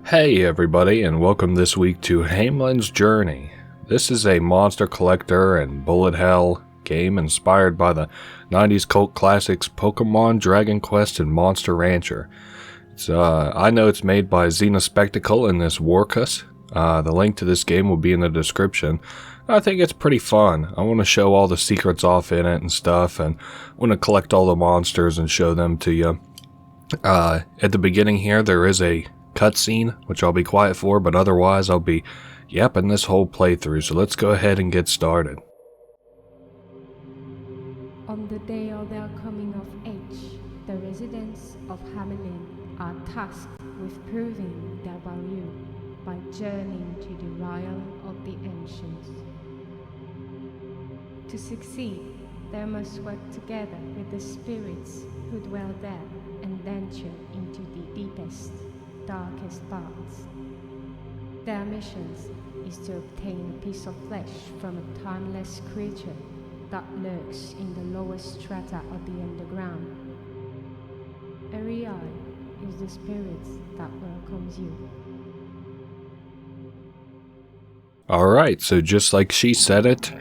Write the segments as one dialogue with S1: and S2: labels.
S1: Hey everybody, and welcome this week to Hamelin's Journey. This is a monster collector and bullet hell game inspired by the 90s cult classics Pokemon, Dragon Quest, and Monster Rancher. I know it's made by Xena Spectacle and this Warcus. The link to this game will be in the description. I think it's pretty fun. I want to show all the secrets off in it and stuff, and I want to collect all the monsters and show them to you. At the beginning here, there is a cutscene, which I'll be quiet for, but otherwise I'll be yapping this whole playthrough, so let's go ahead and get started.
S2: On the day of their coming of age, the residents of Hamelin are tasked with proving their value by journeying to the realm of the ancients. To succeed, they must work together with the spirits who dwell there and venture into the deepest, darkest paths. Their mission is to obtain a piece of flesh from a timeless creature that lurks in the lowest strata of the underground. Eri is the spirit that welcomes you.
S1: Alright, so just like she said it,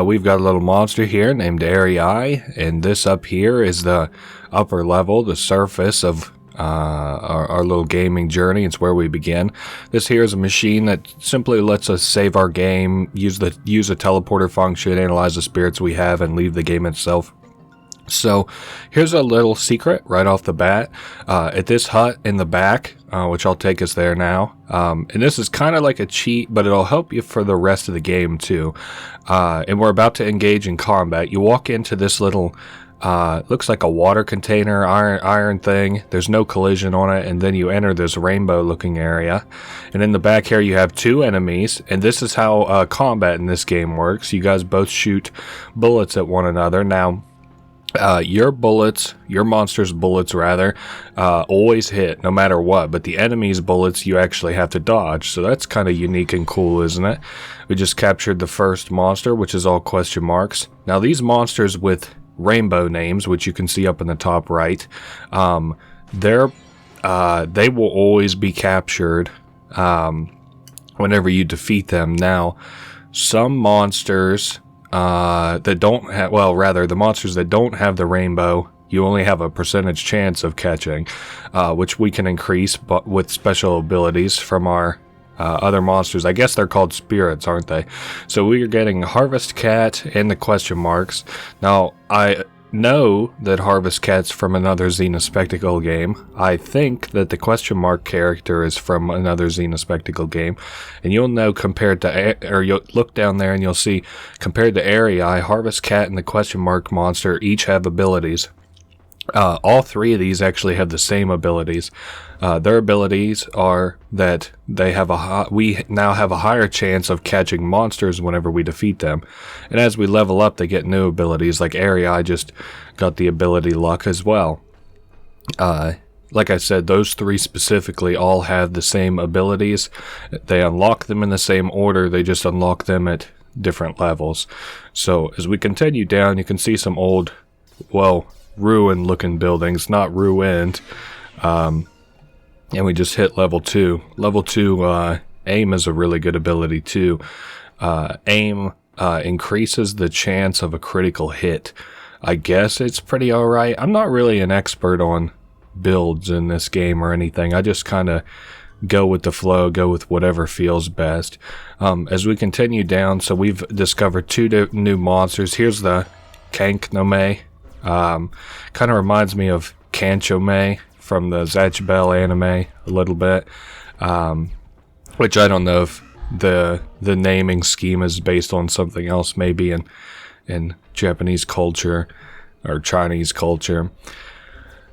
S1: we've got a little monster here named Eri, and this up here is the upper level, the surface of our little gaming journey. It's where we begin. This here is a machine that simply lets us save our game, use a teleporter function, analyze the spirits we have, and leave the game itself. So here's a little secret right off the bat. At this hut in the back, which I'll take us there now, and this is kind of like a cheat, but it'll help you for the rest of the game too. And we're about to engage in combat. You walk into this little looks like a water container, iron thing. There's no collision on it, and then you enter this rainbow looking area. And in the back here you have two enemies, and this is how combat in this game works. You guys both shoot bullets at one another. Now your monster's bullets rather, always hit no matter what, but the enemy's bullets you actually have to dodge. So that's kind of unique and cool, isn't it? We just captured the first monster, which is all question marks. Now these monsters with rainbow names, which you can see up in the top right, they will always be captured whenever you defeat them. Now some monsters that don't have, the monsters that don't have the rainbow, you only have a percentage chance of catching, which we can increase but with special abilities from our other monsters. I guess they're called spirits, aren't they? So we are getting Harvest Cat and the question marks. Now, I know that Harvest Cat's from another Xena Spectacle game. I think that the question mark character is from another Xena Spectacle game. And you'll know you'll look down there and you'll see, compared to Eri, Harvest Cat and the question mark monster each have abilities. All three of these actually have the same abilities. Their abilities are that we now have a higher chance of catching monsters whenever we defeat them. And as we level up, they get new abilities. Like Eri just got the ability Luck as well. Like I said, those three specifically all have the same abilities. They unlock them in the same order, they just unlock them at different levels. So as we continue down, you can see some old, ruined looking buildings, not ruined. And we just hit level 2. Level 2, aim is a really good ability too. Aim increases the chance of a critical hit. I guess it's pretty alright. I'm not really an expert on builds in this game or anything. I just kind of go with the flow, go with whatever feels best. As we continue down, so we've discovered two new monsters. Here's the Kanknome. Kind of reminds me of Kanchome from the Zatch Bell anime a little bit, which I don't know if the naming scheme is based on something else, maybe in Japanese culture or Chinese culture,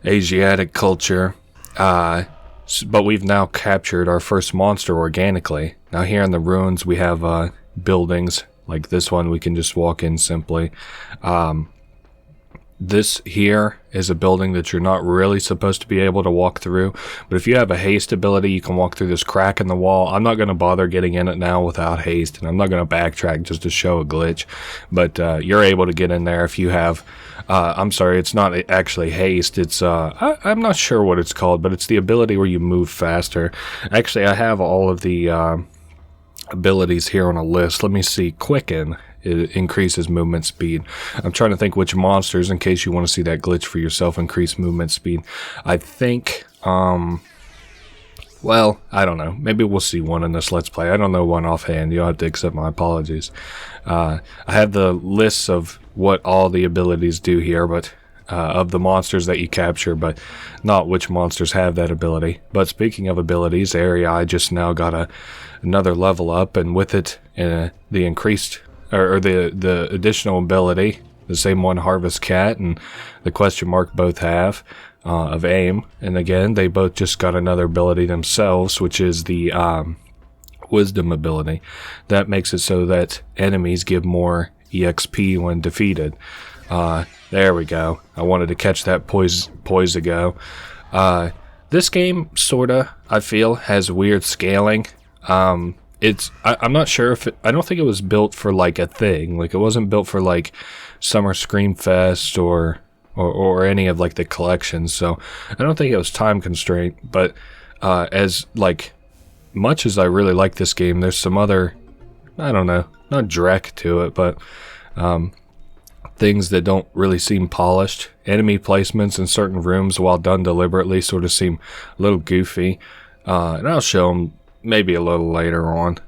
S1: Asiatic culture. But we've now captured our first monster organically. Now here in the ruins we have buildings like this one we can just walk in simply. this here is a building that you're not really supposed to be able to walk through. But if you have a haste ability, you can walk through this crack in the wall. I'm not going to bother getting in it now without haste, and I'm not going to backtrack just to show a glitch. But you're able to get in there if you have... I'm sorry, it's not actually haste. It's I'm not sure what it's called, but it's the ability where you move faster. Actually, I have all of the abilities here on a list. Let me see. Quicken. It increases movement speed. I'm trying to think which monsters, in case you want to see that glitch for yourself, increase movement speed. I think, well, I don't know. Maybe we'll see one in this Let's Play. I don't know one offhand. You'll have to accept my apologies. I have the lists of what all the abilities do here, but of the monsters that you capture, but not which monsters have that ability. But speaking of abilities, Area just now got another level up, and with it, the increased... or the additional ability, the same one Harvest Cat and the question mark both have, of aim. And again, they both just got another ability themselves, which is the wisdom ability. That makes it so that enemies give more EXP when defeated. There we go. I wanted to catch that poise ago. This game, sorta, I feel, has weird scaling. I'm not sure if I don't think it was built for like a thing. Like, it wasn't built for like Summer Screamfest or any of like the collections. So I don't think it was time constraint. But as like much as I really like this game, there's some other, I don't know, not dreck to it, but things that don't really seem polished. Enemy placements in certain rooms, while done deliberately, sort of seem a little goofy. And I'll show them maybe a little later on.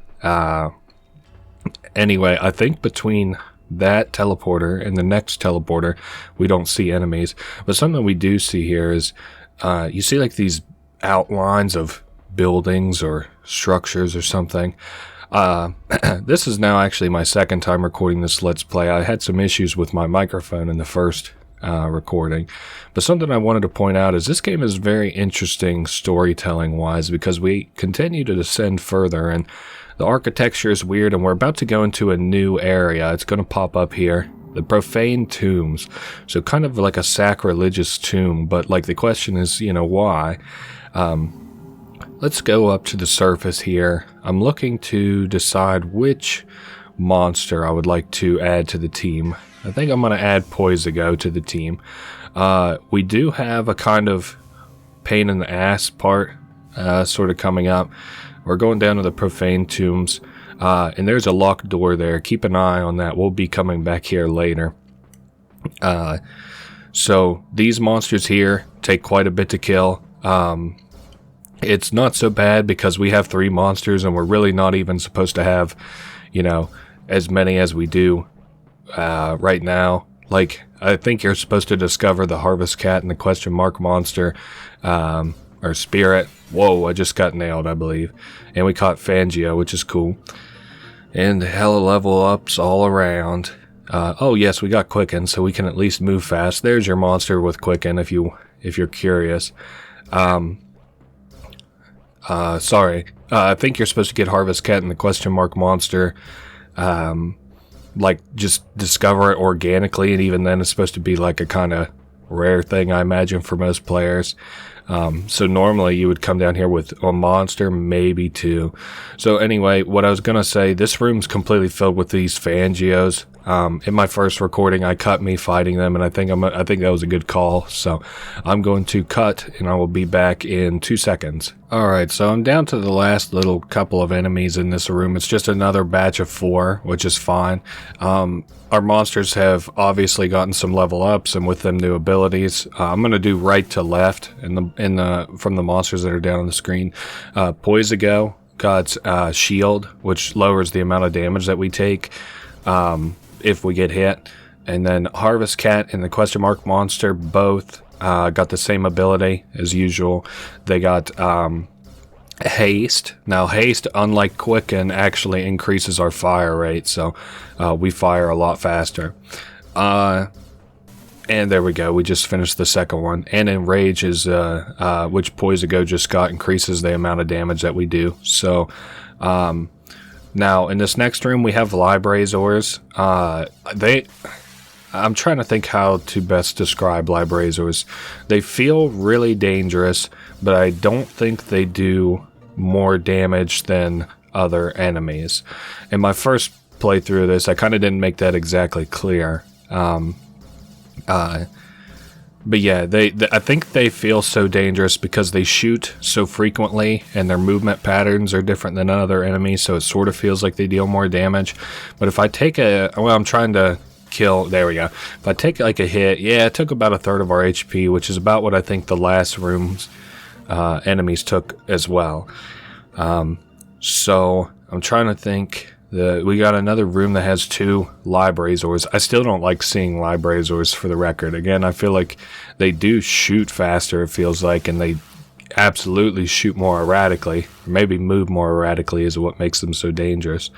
S1: Anyway, I think between that teleporter and the next teleporter, we don't see enemies. But something we do see here is, you see like these outlines of buildings or structures or something. This is now actually my second time recording this Let's Play. I had some issues with my microphone in the first recording, but something I wanted to point out is this game is very interesting storytelling wise, because we continue to descend further and the architecture is weird, and we're about to go into a new area. It's going to pop up here, the profane tombs. So kind of like a sacrilegious tomb, but like the question is, you know, why? Let's go up to the surface here. I'm looking to decide which monster I would like to add to the team. I think I'm going to add Poisigo to the team. We do have a kind of pain in the ass part sort of coming up. We're going down to the profane tombs, and there's a locked door there. Keep an eye on that. We'll be coming back here later. So these monsters here take quite a bit to kill. It's not so bad because we have 3 monsters, and we're really not even supposed to have, you know, as many as we do right now. Like, I think you're supposed to discover the Harvest Cat and the question mark monster, or Spirit. Whoa, I just got nailed, I believe. And we caught Fangio, which is cool. And hella level ups all around. Oh yes, we got Quicken, so we can at least move fast. There's your monster with Quicken, if you're curious. Sorry. I think you're supposed to get Harvest Cat and the question mark monster. Like, just discover it organically, and even then it's supposed to be like a kind of rare thing, I imagine, for most players. So normally you would come down here with a monster, maybe 2. So anyway, what I was going to say, this room's completely filled with these Fangios. In my first recording, I cut me fighting them, and I think that was a good call. So I'm going to cut, and I will be back in 2 seconds. Alright, so I'm down to the last little couple of enemies in this room. It's just another batch of 4, which is fine. Our monsters have obviously gotten some level ups, and with them new abilities. I'm going to do right to left from the monsters that are down on the screen. Poisigo got shield, which lowers the amount of damage that we take if we get hit. And then Harvest Cat and the question mark monster both got the same ability as usual. They got haste. Now haste, unlike Quicken, actually increases our fire rate, so we fire a lot faster. And there we go, we just finished the second one. And Enrage is which Poisigo just got, increases the amount of damage that we do. So now in this next room we have Librazors. I'm trying to think how to best describe Librazors. They feel really dangerous, but I don't think they do more damage than other enemies. In my first playthrough of this, I kind of didn't make that exactly clear. But yeah, I think they feel so dangerous because they shoot so frequently and their movement patterns are different than other enemies, so it sort of feels like they deal more damage. But if I take I'm trying to kill, there we go. If I take like a hit, yeah, it took about a third of our HP, which is about what I think the last room's enemies took as well. So I'm trying to think. We got another room that has 2 Librazors. I still don't like seeing Librazors, for the record. Again, I feel like they do shoot faster, it feels like, and they absolutely shoot more erratically. Or maybe move more erratically is what makes them so dangerous.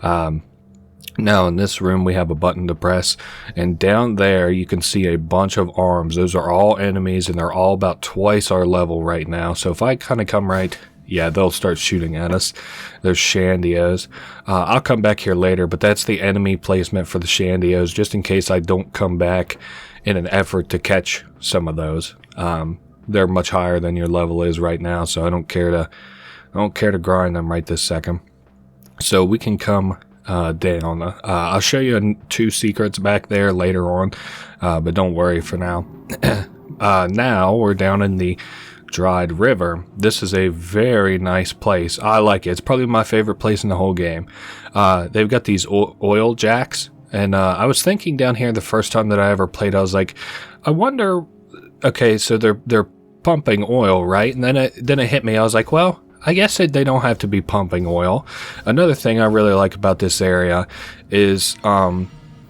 S1: Now in this room we have a button to press, and down there you can see a bunch of arms. Those are all enemies, and they're all about twice our level right now. So if I kind of come right... yeah, they'll start shooting at us. There's Shandios. I'll come back here later, but that's the enemy placement for the Shandios, just in case I don't come back in an effort to catch some of those. They're much higher than your level is right now, so I don't care to grind them right this second. So we can come down. I'll show you 2 secrets back there later on, but don't worry for now. Now we're down in the Dried River. This is a very nice place. I like it. It's probably my favorite place in the whole game. They've got these oil jacks, and I was thinking down here the first time that I ever played, I was like, I wonder, okay, so they're pumping oil, right? And then it hit me. I was like, well, I guess they don't have to be pumping oil. Another thing I really like about this area is I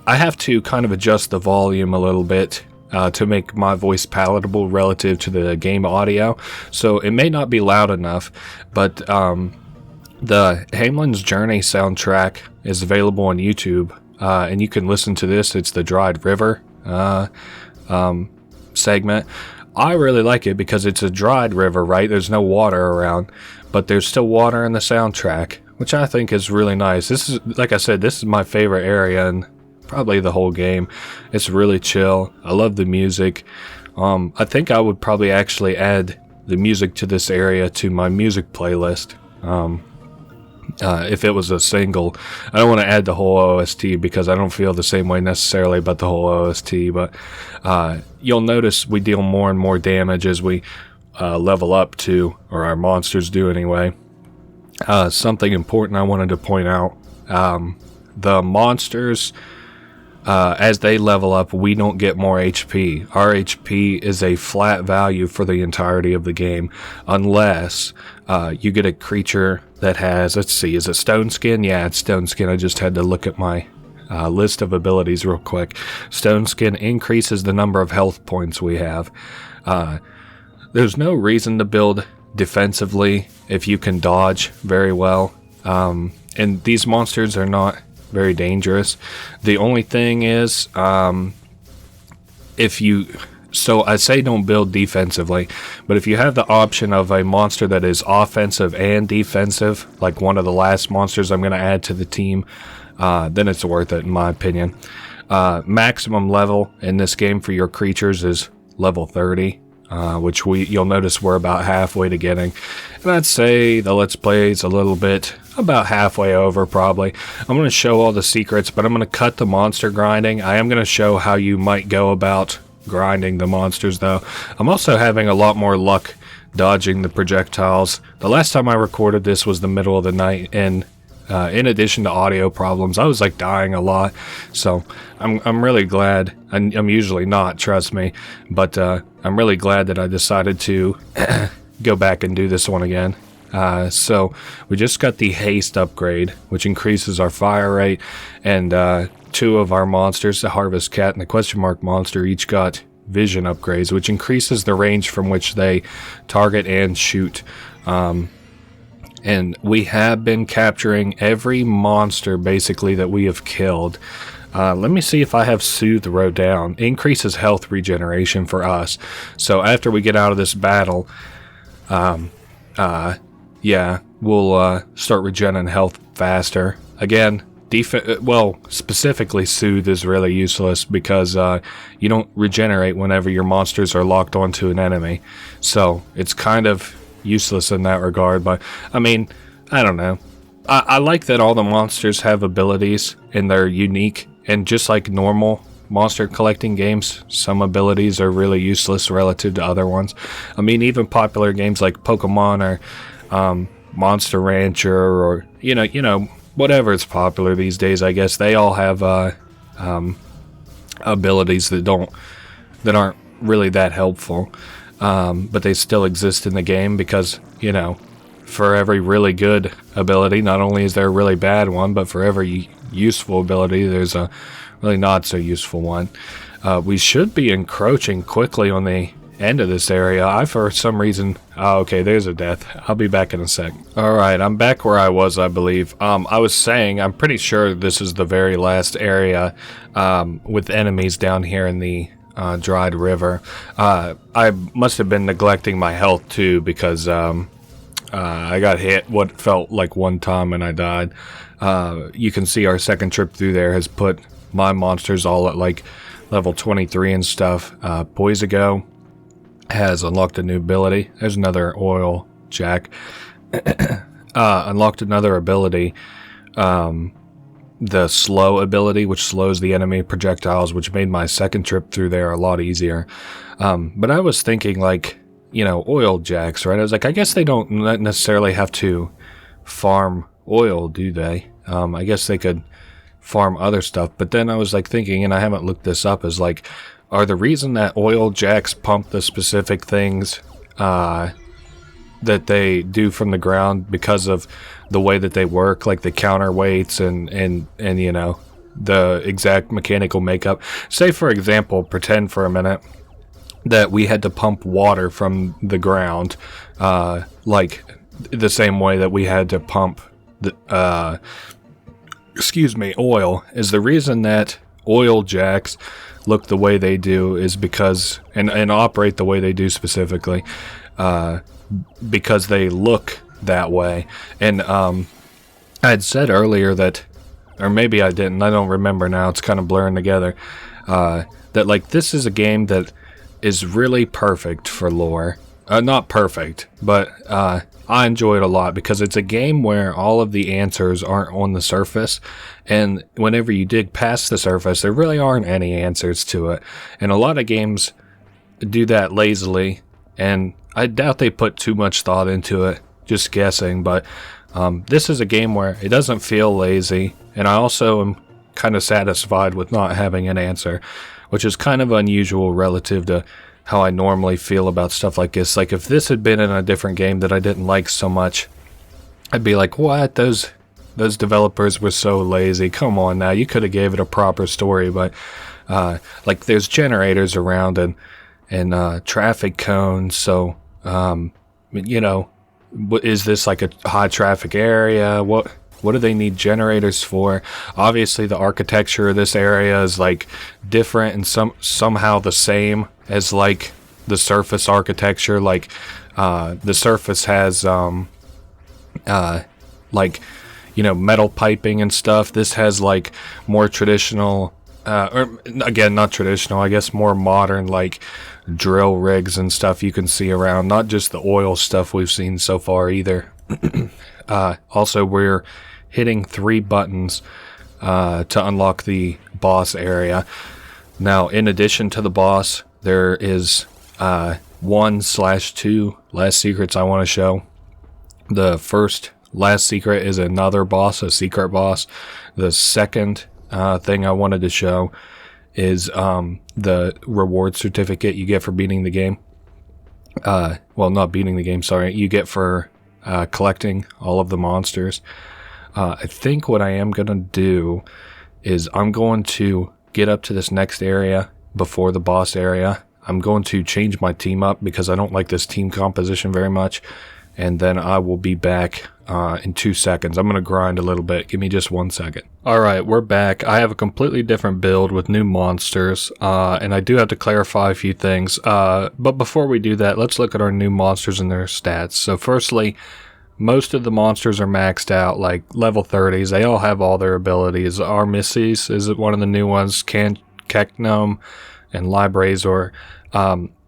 S1: have to kind of adjust the volume a little bit to make my voice palatable relative to the game audio. So it may not be loud enough, but the Hamelin's Journey soundtrack is available on YouTube, and you can listen to this. It's the Dried River segment. I really like it because it's a dried river, right? There's no water around, but there's still water in the soundtrack, which I think is really nice. This is, like I said, this is my favorite area and probably the whole game. It's really chill. I love the music. I think I would probably actually add the music to this area to my music playlist. If it was a single, I don't want to add the whole OST because I don't feel the same way necessarily about the whole OST, but you'll notice we deal more and more damage as we level up to, or our monsters do anyway. Something important I wanted to point out, the monsters, as they level up, we don't get more HP. Our HP is a flat value for the entirety of the game, unless you get a creature that has, let's see, is it Stone Skin? Yeah, it's Stone Skin. I just had to look at my list of abilities real quick. Stone Skin increases the number of health points we have. There's no reason to build defensively if you can dodge very well. And these monsters are not very dangerous. The only thing is, so I say don't build defensively, but if you have the option of a monster that is offensive and defensive, like one of the last monsters I'm going to add to the team, then it's worth it in my opinion. Maximum level in this game for your creatures is level 30. Which you'll notice we're about halfway to getting. And I'd say the Let's Play is a little bit about halfway over probably. I'm going to show all the secrets, but I'm going to cut the monster grinding. I am going to show how you might go about grinding the monsters though. I'm also having a lot more luck dodging the projectiles. The last time I recorded this was the middle of the night, and in addition to audio problems, I was like dying a lot. So I'm really glad. I'm usually not, trust me, but I'm really glad that I decided to go back and do this one again. So we just got the haste upgrade, which increases our fire rate, and 2 of our monsters, the Harvest Cat and the Question Mark monster, each got vision upgrades, which increases the range from which they target and shoot. And we have been capturing every monster basically that we have killed. Let me see if I have Soothe wrote down. Increases health regeneration for us. So after we get out of this battle, yeah, we'll start regenerating health faster. Again, specifically Soothe is really useless because you don't regenerate whenever your monsters are locked onto an enemy. So it's kind of useless in that regard. But, I mean, I don't know. I like that all the monsters have abilities and they're unique. And just like normal monster collecting games, some abilities are really useless relative to other ones. I mean, even popular games like Pokemon or Monster Rancher or, you know, whatever is popular these days, I guess they all have abilities that aren't really that helpful, but they still exist in the game because, you know, for every really good ability, not only is there a really bad one, but for every useful ability, there's a really not so useful one. We should be encroaching quickly on the end of this area. I, for some reason... Oh, okay, there's a death. I'll be back in a sec. Alright, I'm back where I was, I believe. I was saying, I'm pretty sure this is the very last area with enemies down here in the dried river. I must have been neglecting my health, too, because I got hit what felt like one time and I died. You can see our second trip through there has put my monsters all at, like, level 23 and stuff. Poisigo has unlocked a new ability. There's another oil jack. Unlocked another ability. The slow ability, which slows the enemy projectiles, which made my second trip through there a lot easier. But I was thinking, like, you know, oil jacks, right? I was like, I guess they don't necessarily have to farm oil, do they? I guess they could farm other stuff. But then I was, like, thinking, and I haven't looked this up, is like, are the reason that oil jacks pump the specific things that they do from the ground because of the way that they work, like the counterweights and you know, the exact mechanical makeup? Say, for example, pretend for a minute that we had to pump water from the ground, like the same way that we had to pump the, oil. Is the reason that oil jacks look the way they do is because, and operate the way they do specifically, because they look that way. And I had said earlier that, or maybe I didn't, I don't remember now, it's kind of blurring together, that like this is a game that is really perfect for lore. Not perfect, but I enjoy it a lot because it's a game where all of the answers aren't on the surface, and whenever you dig past the surface, there really aren't any answers to it. And a lot of games do that lazily, and I doubt they put too much thought into it, just guessing, but this is a game where it doesn't feel lazy, and I also am kind of satisfied with not having an answer, which is kind of unusual relative to how I normally feel about stuff like this. Like, if this had been in a different game that I didn't like so much, I'd be like, what? Those developers were so lazy. Come on now, you could have gave it a proper story. But like, there's generators around and traffic cones, so you know, is this like a high traffic area? What do they need generators for? Obviously, the architecture of this area is like different and somehow the same as like the surface architecture. Like the surface has like, you know, metal piping and stuff. This has like more traditional, or again, not traditional, I guess more modern, like drill rigs and stuff you can see around. Not just the oil stuff we've seen so far either. Also, we're hitting 3 buttons to unlock the boss area. Now, in addition to the boss, there is 1/2 last secrets I want to show. The first last secret is another boss, a secret boss. The second thing I wanted to show is the reward certificate you get for beating the game. Well, not beating the game, sorry. You get for collecting all of the monsters. I think what I am going to do is I'm going to get up to this next area before the boss area. I'm going to change my team up because I don't like this team composition very much. And then I will be back in 2 seconds. I'm going to grind a little bit. Give me just 1 second. Alright, we're back. I have a completely different build with new monsters. And I do have to clarify a few things. But before we do that, let's look at our new monsters and their stats. So firstly, most of the monsters are maxed out, like level 30s. They all have all their abilities. Armises is one of the new ones, Keknome, and Librazor.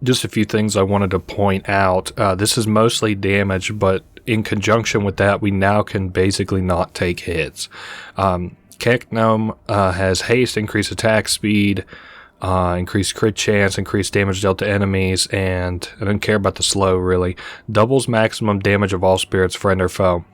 S1: Just a few things I wanted to point out. This is mostly damage, but in conjunction with that, we now can basically not take hits. Keknome has haste, increased attack speed, increased crit chance, increased damage dealt to enemies, and I don't care about the slow really. Doubles maximum damage of all spirits, friend or foe.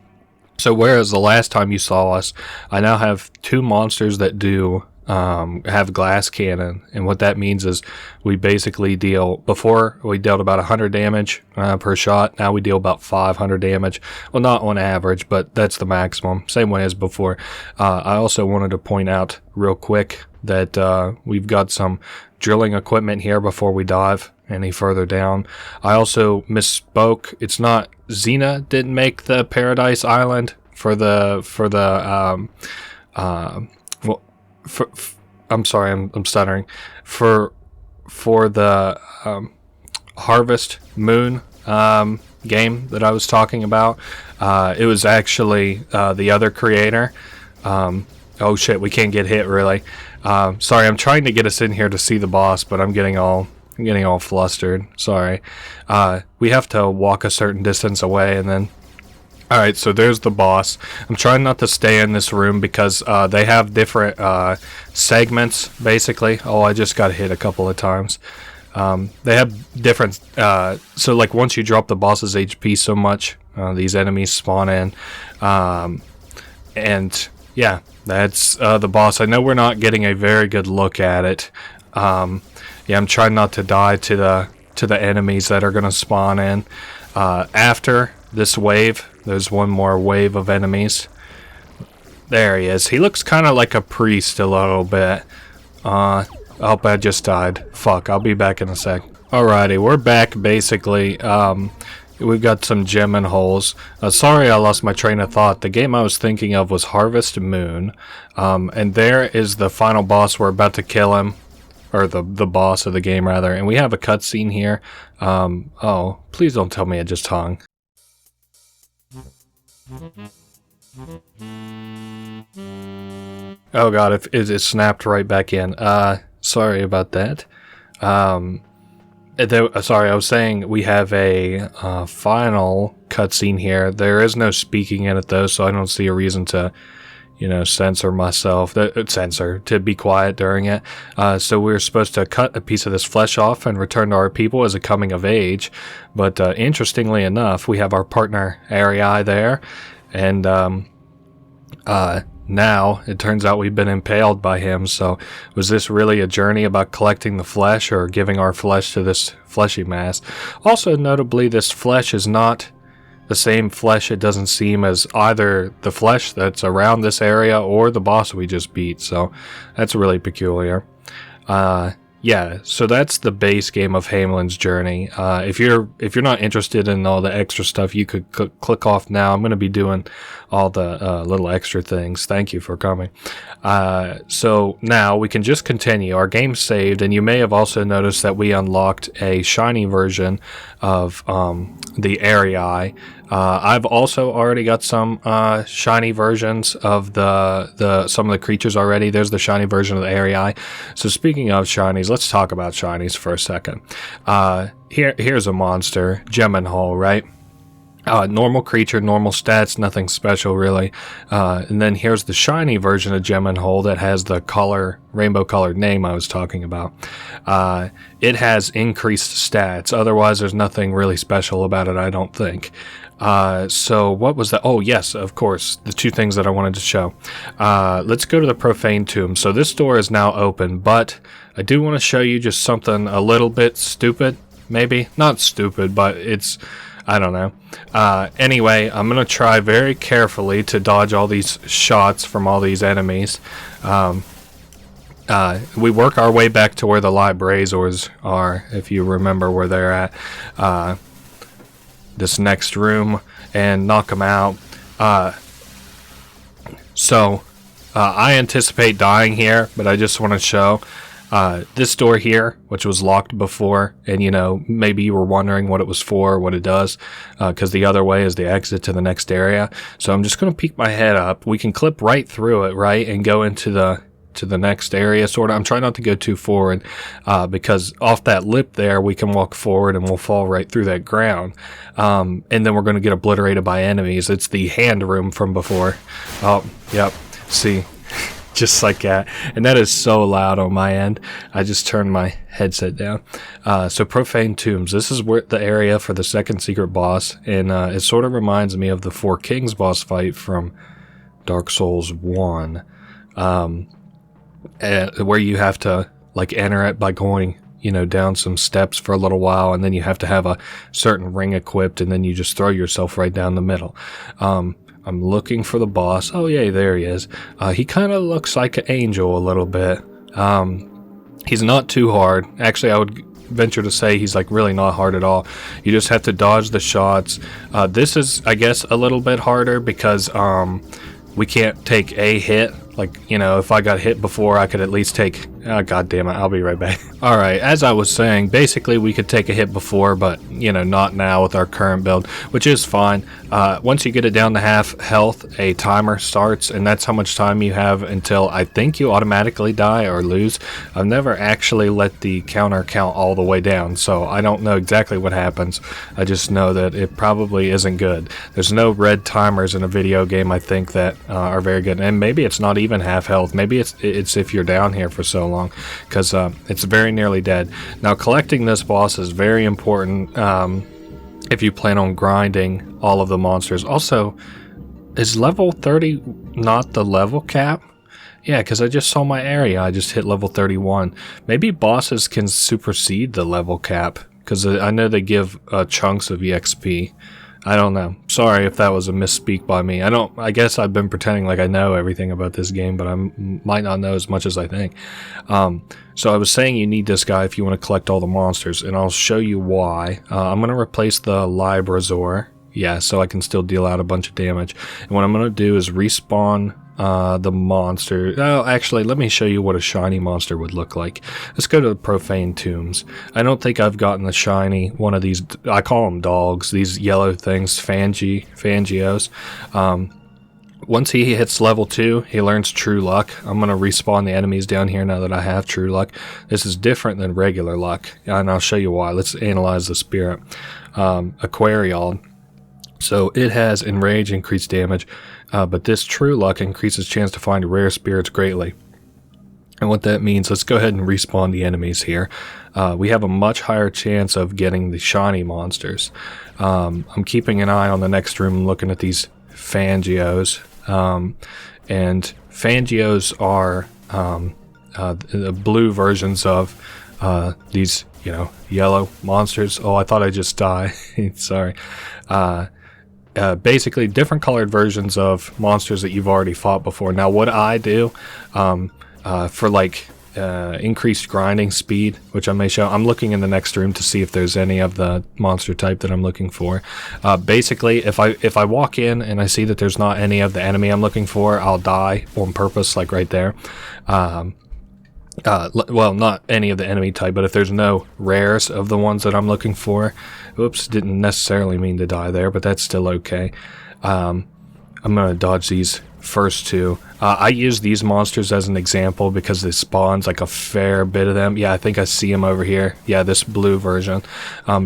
S1: So whereas the last time you saw us, I now have 2 monsters that do have glass cannon, and what that means is we basically deal, before we dealt about 100 damage per shot, now we deal about 500 damage. Well, not on average, but that's the maximum, same way as before. I also wanted to point out real quick that we've got some drilling equipment here before we dive any further down. I also misspoke. It's not, Xena didn't make the Paradise Island I'm sorry, I'm stuttering. For the Harvest Moon game that I was talking about, it was actually the other creator. Oh shit, we can't get hit really. Sorry, I'm trying to get us in here to see the boss, but I'm getting all flustered. Sorry. We have to walk a certain distance away and then. Alright, so there's the boss. I'm trying not to stay in this room because they have different segments, basically. Oh, I just got hit a couple of times. They have different... so, like, once you drop the boss's HP so much, these enemies spawn in. And, yeah, that's the boss. I know we're not getting a very good look at it. Yeah, I'm trying not to die to the enemies that are going to spawn in. After this wave, there's one more wave of enemies. There he is. He looks kind of like a priest a little bit. Oh, I just died. Fuck, I'll be back in a sec. Alrighty, we're back basically. We've got some gem and holes. Sorry I lost my train of thought. The game I was thinking of was Harvest Moon. And there is the final boss. We're about to kill him. Or the boss of the game, rather. And we have a cutscene here. Oh, please don't tell me it just hung. Oh god, it snapped right back in. Sorry about that. Sorry, I was saying we have a final cutscene here. There is no speaking in it though, so I don't see a reason to, censor myself. To be quiet during it. So we're supposed to cut a piece of this flesh off and return to our people as a coming of age. But interestingly enough, we have our partner Arii there. And now it turns out we've been impaled by him. So was this really a journey about collecting the flesh or giving our flesh to this fleshy mass? Also notably, this flesh is not the same flesh, it doesn't seem, as either the flesh that's around this area or the boss we just beat. So that's really peculiar. Yeah, so that's the base game of Hamelin's Journey. If you're not interested in all the extra stuff, you could click off now. I'm going to be doing all the little extra things. Thank you for coming. So now we can just continue. Our game's saved, and you may have also noticed that we unlocked a shiny version of the Arii. I've also already got some shiny versions of some of the creatures already. There's the shiny version of the Arii. So speaking of shinies, let's talk about shinies for a second. Here's a monster, Gem and Hole, right? Normal creature, normal stats, nothing special really. And then here's the shiny version of Gem and Hole that has the rainbow colored name I was talking about. It has increased stats. Otherwise, there's nothing really special about it, I don't think. So what was that? Oh, yes, of course. The two things that I wanted to show. Let's go to the Profane Tomb. So this door is now open, but I do want to show you just something a little bit stupid, maybe. Not stupid, but it's... I don't know. Anyway, I'm going to try very carefully to dodge all these shots from all these enemies. We work our way back to where the Librazors are, if you remember where they're at. This next room, and knock them out. So, I anticipate dying here, but I just want to show This door here, which was locked before, and maybe you were wondering what it was for, what it does, because the other way is the exit to the next area. So I'm just going to peek my head up. We can clip right through it, right, and go into the next area, sort of. I'm trying not to go too forward, because off that lip there, we can walk forward and we'll fall right through that ground. And then we're going to get obliterated by enemies. It's the hand room from before. Oh, yep. See, just like that. And that is so loud on my end. I just turned my headset down. So Profane Tombs. This is where the area for the second secret boss. And it sort of reminds me of the Four Kings boss fight from Dark Souls 1. Where you have to enter it by going down some steps for a little while, and then you have to have a certain ring equipped, and then you just throw yourself right down the middle. I'm looking for the boss. Oh yeah, there he is. He kind of looks like an angel a little bit. He's not too hard. Actually, I would venture to say he's really not hard at all. You just have to dodge the shots. This is, I guess, a little bit harder because we can't take a hit. If I got hit before, I could at least take... Oh, God damn it, I'll be right back. Alright, as I was saying, basically we could take a hit before, but, not now with our current build, which is fine. Once you get it down to half health, a timer starts, and that's how much time you have until I think you automatically die or lose. I've never actually let the counter count all the way down, so I don't know exactly what happens. I just know that it probably isn't good. There's no red timers in a video game, I think, that are very good, and maybe it's not even half health. Maybe it's if you're down here for so long, because it's very nearly dead. Now, collecting this boss is very important if you plan on grinding all of the monsters. Also, is level 30 not the level cap? Yeah, because I just saw my area. I just hit level 31. Maybe bosses can supersede the level cap, because I know they give chunks of EXP. I don't know. Sorry if that was a misspeak by me. I guess I've been pretending like I know everything about this game, but I might not know as much as I think. So I was saying you need this guy if you want to collect all the monsters, and I'll show you why. I'm going to replace the Librazor. Yeah, so I can still deal out a bunch of damage. And what I'm going to do is respawn the monster. Oh, actually, let me show you what a shiny monster would look like. Let's go to the Profane Tombs. I don't think I've gotten a shiny one of these. I call them dogs. These yellow things, Fangios. Once he hits level 2, he learns True Luck. I'm going to respawn the enemies down here now that I have True Luck. This is different than regular luck, and I'll show you why. Let's analyze the spirit. Aquarial. So it has Enrage, increased damage, but this True Luck increases chance to find rare spirits greatly. And what that means, let's go ahead and respawn the enemies here. We have a much higher chance of getting the shiny monsters. I'm keeping an eye on the next room, looking at these Fangios. And Fangios are the blue versions of these, yellow monsters. Oh, I thought I just died. Sorry. Basically different colored versions of monsters that you've already fought before. Now, what I do for increased grinding speed, which I may show, I'm looking in the next room to see if there's any of the monster type that I'm looking for. Basically, if I walk in and I see that there's not any of the enemy I'm looking for, I'll die on purpose, like right there. Well, not any of the enemy type, but if there's no rares of the ones that I'm looking for, oops, didn't necessarily mean to die there, but that's still okay. I'm gonna dodge these first two. I use these monsters as an example because it spawns like a fair bit of them. Yeah, I think I see him over here. Yeah, this blue version.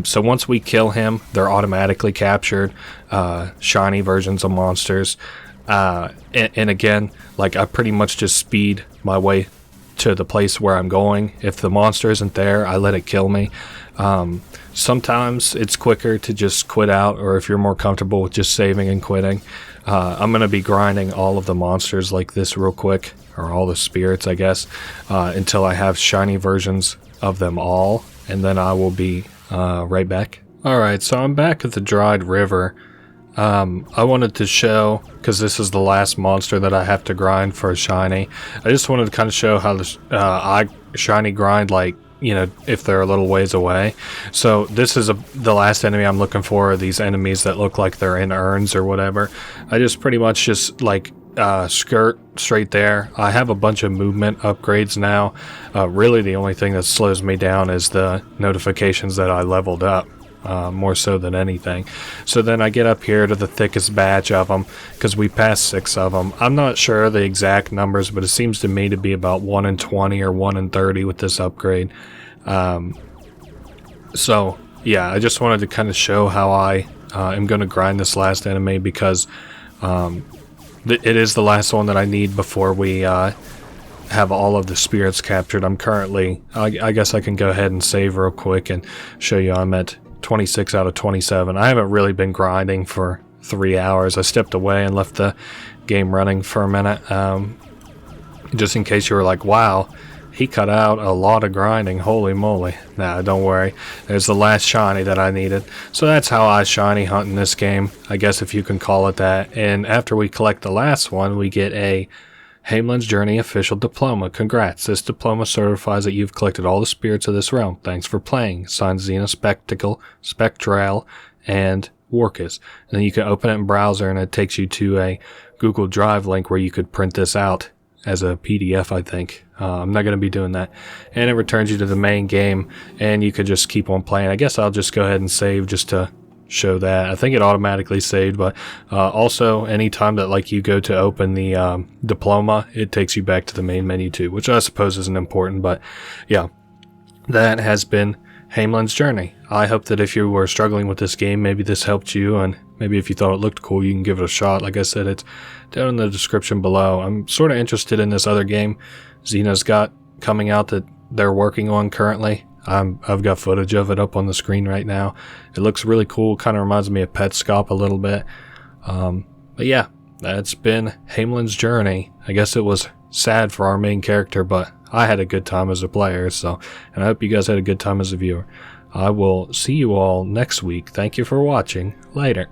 S1: So once we kill him, they're automatically captured. Shiny versions of monsters. And again, I pretty much just speed my way to the place where I'm going. If the monster isn't there, I let it kill me. Sometimes it's quicker to just quit out, or if you're more comfortable with just saving and quitting. I'm going to be grinding all of the monsters like this real quick, or all the spirits, I guess, until I have shiny versions of them all, and then I will be right back. Alright, so I'm back at the Dried River. I wanted to show, because this is the last monster that I have to grind for a shiny, I just wanted to kind of show how I shiny grind, if they're a little ways away. So this is the last enemy I'm looking for, are these enemies that look like they're in urns or whatever. I just pretty much just skirt straight there. I have a bunch of movement upgrades now. Really the only thing that slows me down is the notifications that I leveled up, more so than anything. So then I get up here to the thickest batch of them, because we passed 6 of them. I'm not sure the exact numbers, but it seems to me to be about 1 in 20 or 1 in 30 with this upgrade. So yeah, I just wanted to kind of show how I am going to grind this last anime, because it is the last one that I need before we have all of the spirits captured. I'm currently, I guess I can go ahead and save real quick and show you I'm at 26 out of 27. I haven't really been grinding for 3 hours. I stepped away and left the game running for a minute, just in case you were like, wow, he cut out a lot of grinding, holy moly. Nah, don't worry, there's the last shiny that I needed. So that's how I shiny hunt in this game, I guess, if you can call it that. And after we collect the last one, we get a Hamelin's Journey official diploma. Congrats, this diploma certifies that you've collected all the spirits of this realm. Thanks for playing. Signed Xena Spectacle, Spectral, and Warcus. And then you can open it in browser, and it takes you to a Google Drive link where you could print this out as a PDF, I think. I'm not going to be doing that. And it returns you to the main game, and you could just keep on playing. I guess I'll just go ahead and save just to show that. I think it automatically saved, but also anytime that like you go to open the diploma, it takes you back to the main menu too, which I suppose isn't important. But yeah, that has been Hamelin's Journey. I hope that if you were struggling with this game, maybe this helped you, and maybe if you thought it looked cool, you can give it a shot. Like I said, it's down in the description below. I'm sort of interested in this other game Xena's got coming out that they're working on currently. I've got footage of it up on the screen right now. It looks really cool. Kind of reminds me of Petscop a little bit. But yeah, that's been Hamelin's Journey. I guess it was sad for our main character, but I had a good time as a player, and I hope you guys had a good time as a viewer. I will see you all next week. Thank you for watching. Later.